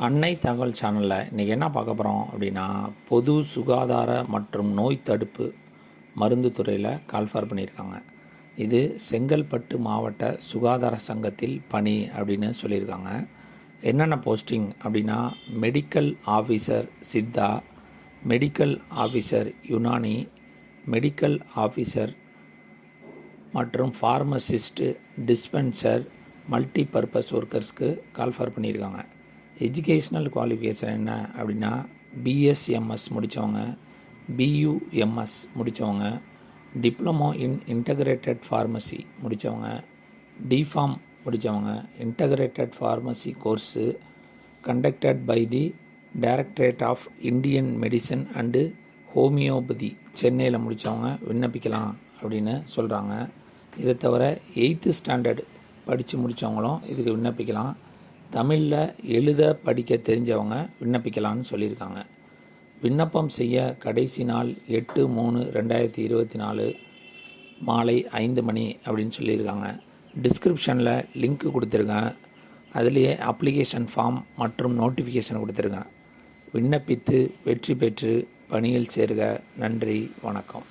அன்னை தகவல் சேனலில் இன்றைக்கி என்ன பார்க்க போகிறோம் அப்படின்னா, பொது சுகாதார மற்றும் நோய் தடுப்பு மருந்து துறையில் கால்ஃபார் பண்ணியிருக்காங்க. இது செங்கல்பட்டு மாவட்ட சுகாதார சங்கத்தில் பணி அப்படின்னு சொல்லியிருக்காங்க. என்னென்ன போஸ்டிங் அப்படின்னா, medical officer Siddha, medical officer Unani, medical officer மற்றும் ஃபார்மசிஸ்ட்டு, டிஸ்பென்சர், மல்டி பர்பஸ் ஒர்க்கர்ஸ்க்கு கால்ஃபார் பண்ணியிருக்காங்க. எஜுகேஷ்னல் குவாலிஃபிகேஷன் என்ன அப்படின்னா, பிஎஸ்எம்எஸ் முடித்தவங்க, பியூஎம்எஸ் முடித்தவங்க, டிப்ளமோ இன் இன்டகிரேட்டட் ஃபார்மசி முடித்தவங்க, டிஃபார்ம் முடித்தவங்க, integrated pharmacy course conducted by the directorate of Indian medicine and homoeopathy சென்னையில் முடித்தவங்க விண்ணப்பிக்கலாம் அப்படின்னு சொல்கிறாங்க. இதை தவிர 8th ஸ்டாண்டர்ட் படித்து முடித்தவங்களும் இதுக்கு விண்ணப்பிக்கலாம். தமிழில் எழுத படிக்க தெரிஞ்சவங்க விண்ணப்பிக்கலான்னு சொல்லியிருக்காங்க. விண்ணப்பம் செய்ய கடைசி நாள் 8/3/2024 மாலை 5 மணி அப்படின்னு சொல்லியிருக்காங்க. டிஸ்கிரிப்ஷனில் லிங்க் கொடுத்துருக்கேன். அதுலேயே அப்ளிகேஷன் ஃபார்ம் மற்றும் நோட்டிஃபிகேஷன் கொடுத்துருக்கேன். விண்ணப்பித்து வெற்றி பெற்று பணியில் சேருக. நன்றி, வணக்கம்.